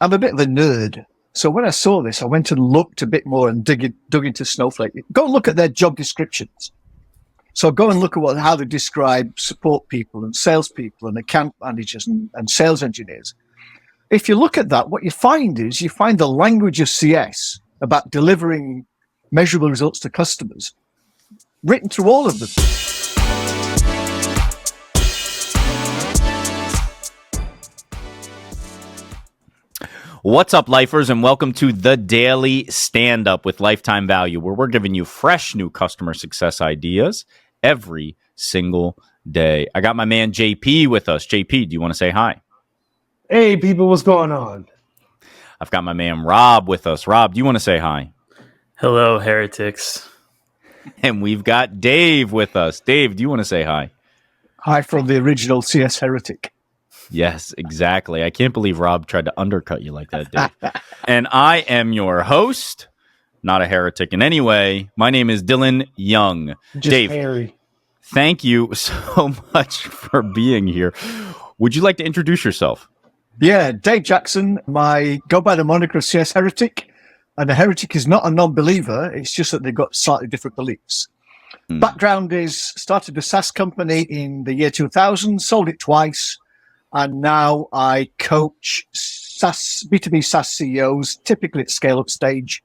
I'm a bit of a nerd. So when I saw this, I went and looked a bit more and dug into Snowflake. Go and look at their job descriptions. So go and look at how they describe support people and salespeople and account managers and sales engineers. If you look at that, what you find the language of CS about delivering measurable results to customers written through all of them. What's up, lifers, and welcome to the Daily Standup with Lifetime Value, where we're giving you fresh new customer success ideas every single day. I got my man JP with us. JP, do you want to say hi? Hey, people, what's going on? I've got my man Rob with us. Rob, do you want to say hi? Hello, heretics. And we've got Dave with us. Dave, do you want to say hi? Hi from the original CS heretic. Yes, exactly. I can't believe Rob tried to undercut you like that, Dave. And I am your host, not a heretic in any way. My name is Dylan Young. Just Dave, Harry. Thank you so much for being here. Would you like to introduce yourself? Yeah, Dave Jackson. Go by the moniker of CS heretic. And a heretic is not a non-believer. It's just that they've got slightly different beliefs. Background is started a SaaS company in the year 2000, sold it twice. And now I coach B2B SaaS CEOs, typically at scale-up stage,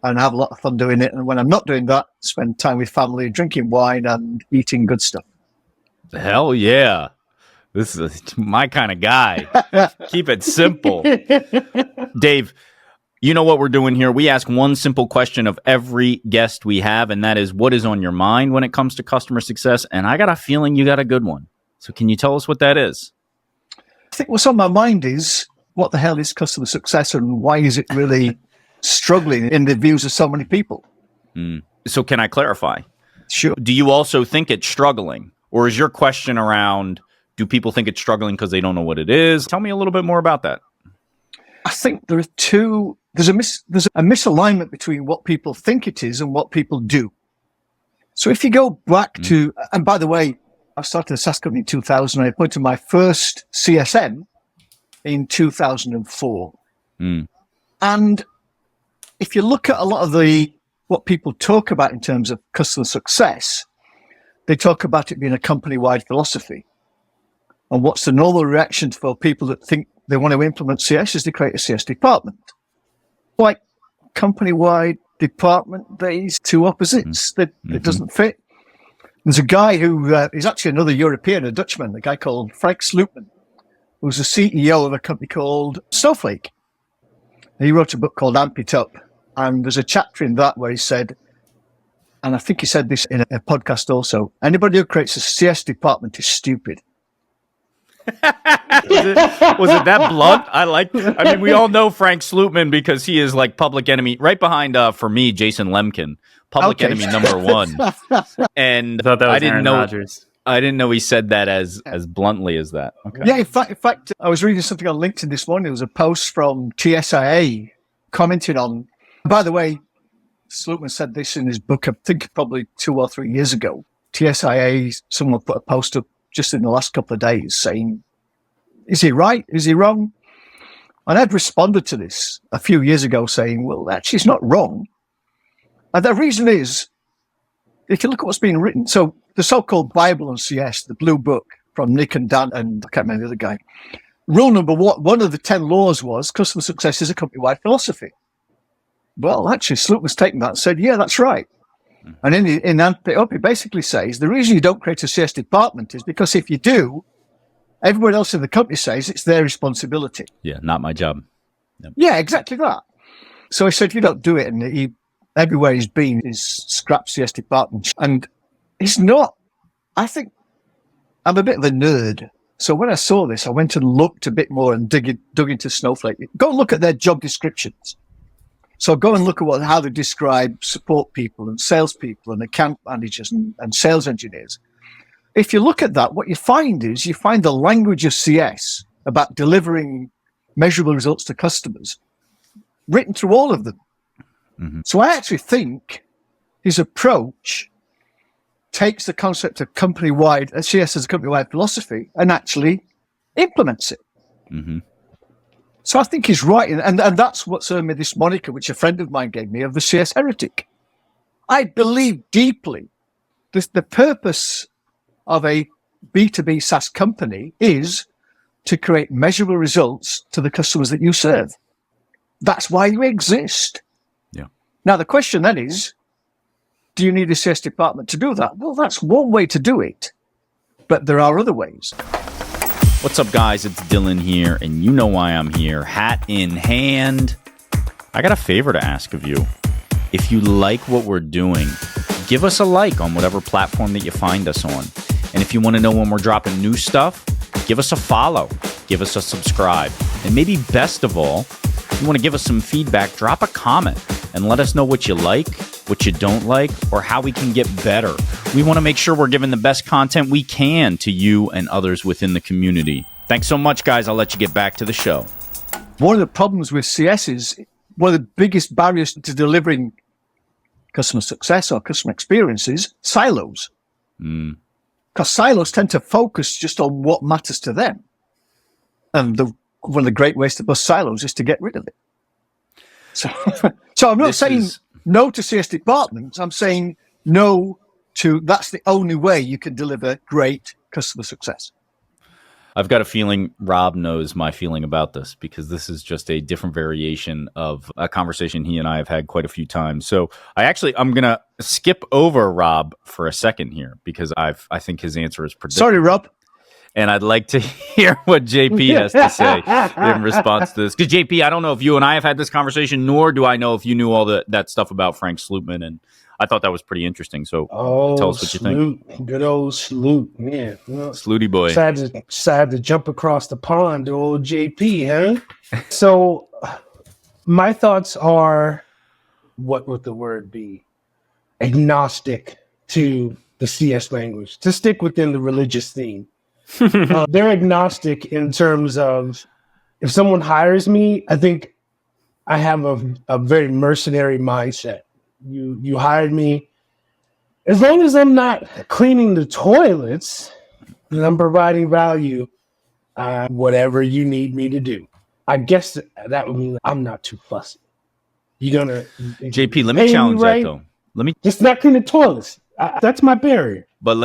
and have a lot of fun doing it. And when I'm not doing that, spend time with family, drinking wine, and eating good stuff. Hell yeah. This is my kind of guy. Keep it simple. Dave, you know what we're doing here? We ask one simple question of every guest we have, and that is, what is on your mind when it comes to customer success? And I got a feeling you got a good one. So can you tell us what that is? I think what's on my mind is, what the hell is customer success and why is it really struggling in the views of so many people? So can I clarify? Sure. Do you also think it's struggling? Or is your question around, do people think it's struggling because they don't know what it is? Tell me a little bit more about that. I think there's a misalignment between what people think it is and what people do. So if you go back to, and by the way, I started a SaaS company in 2000. I appointed my first CSM in 2004. And if you look at a lot of what people talk about in terms of customer success, they talk about it being a company-wide philosophy. And what's the normal reaction for people that think they want to implement CS is they create a CS department. Like company-wide department, there's two opposites. That doesn't fit. There's a guy who is actually another European, a Dutchman, a guy called Slootman, who's the CEO of a company called Snowflake. He wrote a book called Amp It Up. And there's a chapter in that where he said, and I think he said this in a podcast also, anybody who creates a CS department is stupid. Was it that blunt? I mean, we all know Frank Slootman because he is like public enemy, right behind, for me, Jason Lemkin, public enemy number one. And I thought that was Aaron Aaron Rodgers. I didn't know he said that as bluntly as that. Okay. Yeah, in fact, I was reading something on LinkedIn this morning. There was a post from TSIA commenting on, by the way, Slootman said this in his book, I think probably 2 or 3 years ago. TSIA, someone put a post up just in the last couple of days saying, is he right? Is he wrong? And I'd responded to this a few years ago saying, well, actually, it's not wrong. And the reason is, if you look at what's being written, so the so-called Bible on CS, the blue book from Nick and Dan, and I can't remember the other guy, rule number one of the 10 laws was customer success is a company-wide philosophy. Well, actually, Slootman's taken that and said, yeah, that's right. And in Amp It Up, he basically says the reason you don't create a CS department is because if you do, everyone else in the company says it's their responsibility. Yeah, not my job. Yep. Yeah, exactly that. So he said, if you don't do it, and everywhere he's been is scrap CS department. And he's not, I think, I'm a bit of a nerd. So when I saw this, I went and looked a bit more and dug into Snowflake. Go and look at their job descriptions. So go and look at how they describe support people and salespeople and account managers and sales engineers. If you look at that, what you find the language of CS about delivering measurable results to customers written through all of them. So I actually think his approach takes the concept of CS as a company-wide philosophy and actually implements it. So I think he's right. And that's what's earned me this moniker, which a friend of mine gave me, of the CS heretic. I believe deeply the purpose of a B2B SaaS company is to create measurable results to the customers that you serve. That's why you exist. Yeah. Now, the question then is, do you need a CS department to do that? Well, that's one way to do it, but there are other ways. What's up, guys? It's Dylan here, and you know why I'm here. Hat in hand. I got a favor to ask of you. If you like what we're doing, give us a like on whatever platform that you find us on. And if you want to know when we're dropping new stuff, give us a follow, give us a subscribe. And maybe best of all, if you want to give us some feedback, drop a comment and let us know what you like, what you don't like, or how we can get better. We want to make sure we're giving the best content we can to you and others within the community. Thanks so much, guys. I'll let you get back to the show. One of the problems with CS is one of the biggest barriers to delivering customer success or customer experience is silos. Because silos tend to focus just on what matters to them. And one of the great ways to bust silos is to get rid of it. So I'm not saying no to CS departments. I'm saying no to that's the only way you can deliver great customer success. I've got a feeling Rob knows my feeling about this because this is just a different variation of a conversation he and I have had quite a few times. So I'm going to skip over Rob for a second here because I think his answer is predictable. Sorry, Rob. And I'd like to hear what JP has to say in response to this. Because JP, I don't know if you and I have had this conversation, nor do I know if you knew all that stuff about Frank Slootman. And I thought that was pretty interesting. So tell us what you think. Good old Sloot, man. Slooty boy. Decided to jump across the pond to old JP, huh? So my thoughts are, what would the word be? Agnostic to the CS language, to stick within the religious theme. They're agnostic in terms of if someone hires me, I think I have a very mercenary mindset. You hired me. As long as I'm not cleaning the toilets and I'm providing value, whatever you need me to do. I guess that would mean I'm not too fussy. You're gonna JP, let me challenge that though. Just not clean the toilets. That's my barrier. But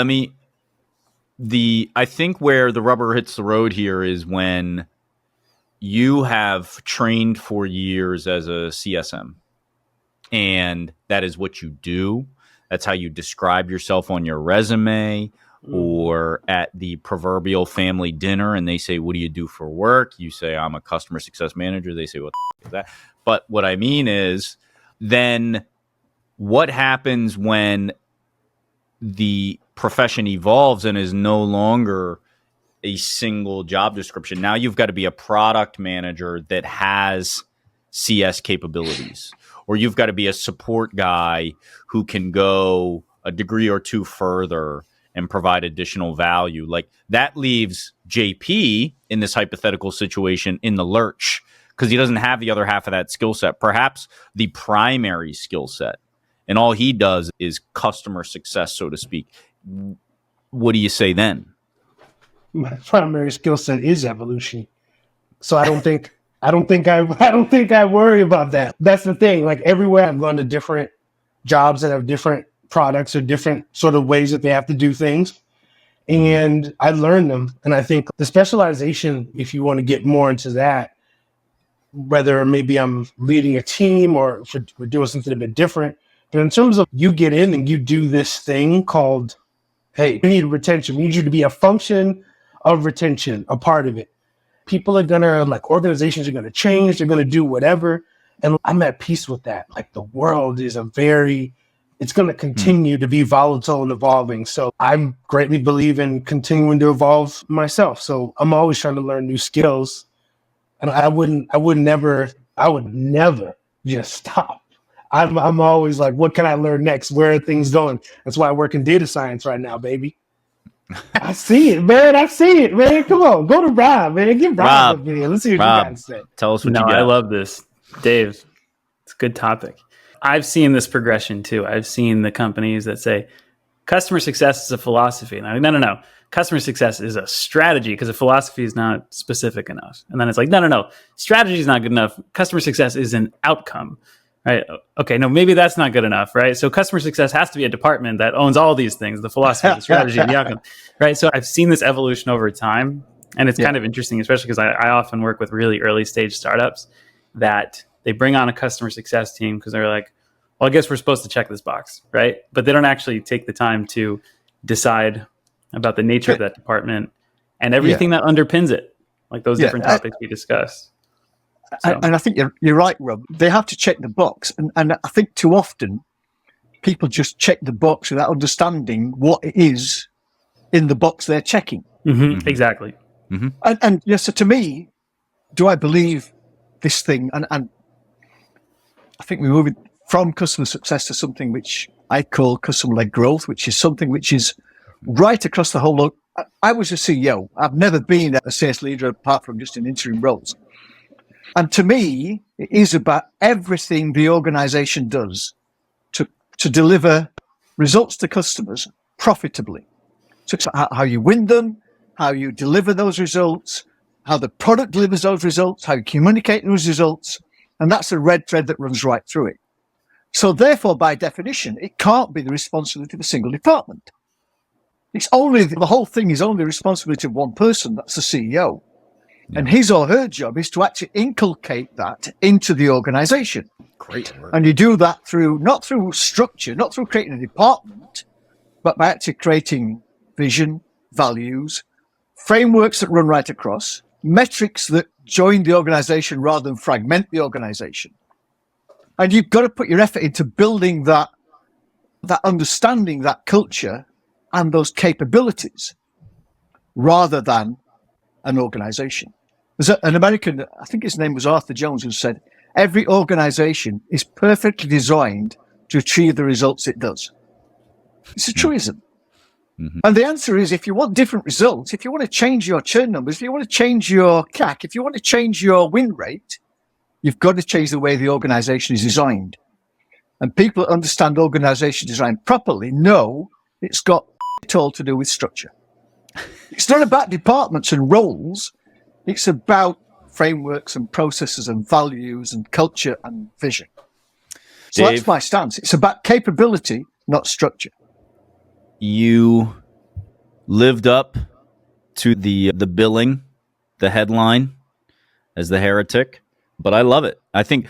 I think where the rubber hits the road here is when you have trained for years as a CSM and that is what you do. That's how you describe yourself on your resume or at the proverbial family dinner. And they say, what do you do for work? You say, I'm a customer success manager. They say, what the is that? But what I mean is then what happens when the profession evolves and is no longer a single job description? Now you've got to be a product manager that has CS capabilities, or you've got to be a support guy who can go a degree or two further and provide additional value. Like that leaves JP in this hypothetical situation in the lurch because he doesn't have the other half of that skill set, perhaps the primary skill set. And all he does is customer success, so to speak. What do you say then? My primary skill set is evolution, so I don't think I worry about that. That's the thing. Like everywhere I've gone to different jobs that have different products or different sort of ways that they have to do things, and I learned them. And I think the specialization, if you want to get more into that, whether maybe I'm leading a team or if we're doing something a bit different. But in terms of you get in and you do this thing called, hey, we need retention. We need you to be a function of retention, a part of it. People are going to, organizations are going to change. They're going to do whatever. And I'm at peace with that. Like the world is it's going to continue to be volatile and evolving. So I greatly believe in continuing to evolve myself. So I'm always trying to learn new skills. And I would never just stop. I'm always like, what can I learn next? Where are things going? That's why I work in data science right now, baby. I see it, man. Come on, go to Rob, man. Get Rob up here. Let's see what you got to say. Tell us what you got. I love this, Dave. It's a good topic. I've seen this progression too. I've seen the companies that say customer success is a philosophy. And I'm like, no. customer success is a strategy because a philosophy is not specific enough. And then it's like, no, strategy is not good enough. Customer success is an outcome, right? Okay, no, maybe that's not good enough, right? So customer success has to be a department that owns all these things, the philosophy, the strategy, and the outcome, right? So I've seen this evolution over time, and it's kind of interesting, especially because I often work with really early stage startups that they bring on a customer success team because they're like, well, I guess we're supposed to check this box, right? But they don't actually take the time to decide about the nature of that department and everything that underpins it, like those different topics we discussed. So. And I think you're right, Rob. They have to check the box. And I think too often people just check the box without understanding what it is in the box they're checking. Exactly. And yes, so to me, do I believe this thing? And I think we're moving from customer success to something which I call customer-led growth, which is something which is right across the whole look. I was a CEO. I've never been a sales leader apart from just in interim roles. And to me, it is about everything the organization does to deliver results to customers profitably. So it's how you win them, how you deliver those results, how the product delivers those results, how you communicate those results. And that's a red thread that runs right through it. So therefore, by definition, it can't be the responsibility of a single department. The whole thing is only the responsibility of one person, that's the CEO. And his or her job is to actually inculcate that into the organization. Great word. And you do that not through structure, not through creating a department, but by actually creating vision, values, frameworks that run right across, metrics that join the organization rather than fragment the organization. And you've got to put your effort into building that understanding, that culture, and those capabilities, rather than an organization. There's an American, I think his name was Arthur Jones, who said, every organization is perfectly designed to achieve the results it does. It's a truism. And the answer is, if you want different results, if you want to change your churn numbers, if you want to change your CAC, if you want to change your win rate, you've got to change the way the organization is designed. And people that understand organization design properly know it's got all to do with structure. It's not about departments and roles. It's about frameworks and processes and values and culture and vision. So Dave, that's my stance. It's about capability, not structure. You lived up to the billing, the headline as the heretic, but I love it. I think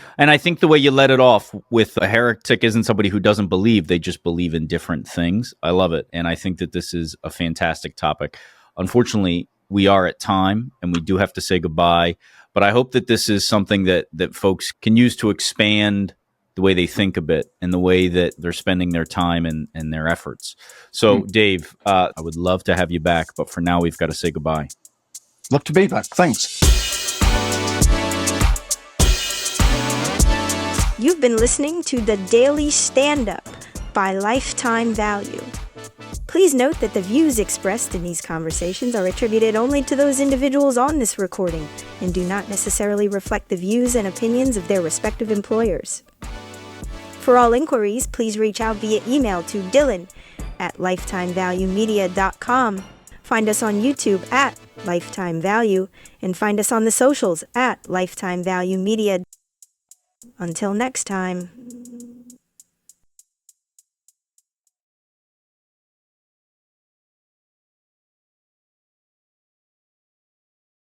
the way you let it off with a heretic isn't somebody who doesn't believe, they just believe in different things. I love it. And I think that this is a fantastic topic. Unfortunately, we are at time and we do have to say goodbye, but I hope that this is something that folks can use to expand the way they think a bit and the way that they're spending their time and their efforts. So Dave, I would love to have you back, but for now we've got to say goodbye. Love to be back. Thanks. You've been listening to the Daily Standup by Lifetime Value. Please note that the views expressed in these conversations are attributed only to those individuals on this recording and do not necessarily reflect the views and opinions of their respective employers. For all inquiries, please reach out via email to dylan@lifetimevaluemedia.com. Find us on YouTube @Lifetime Value and find us on the socials @Lifetime Value Media. Until next time.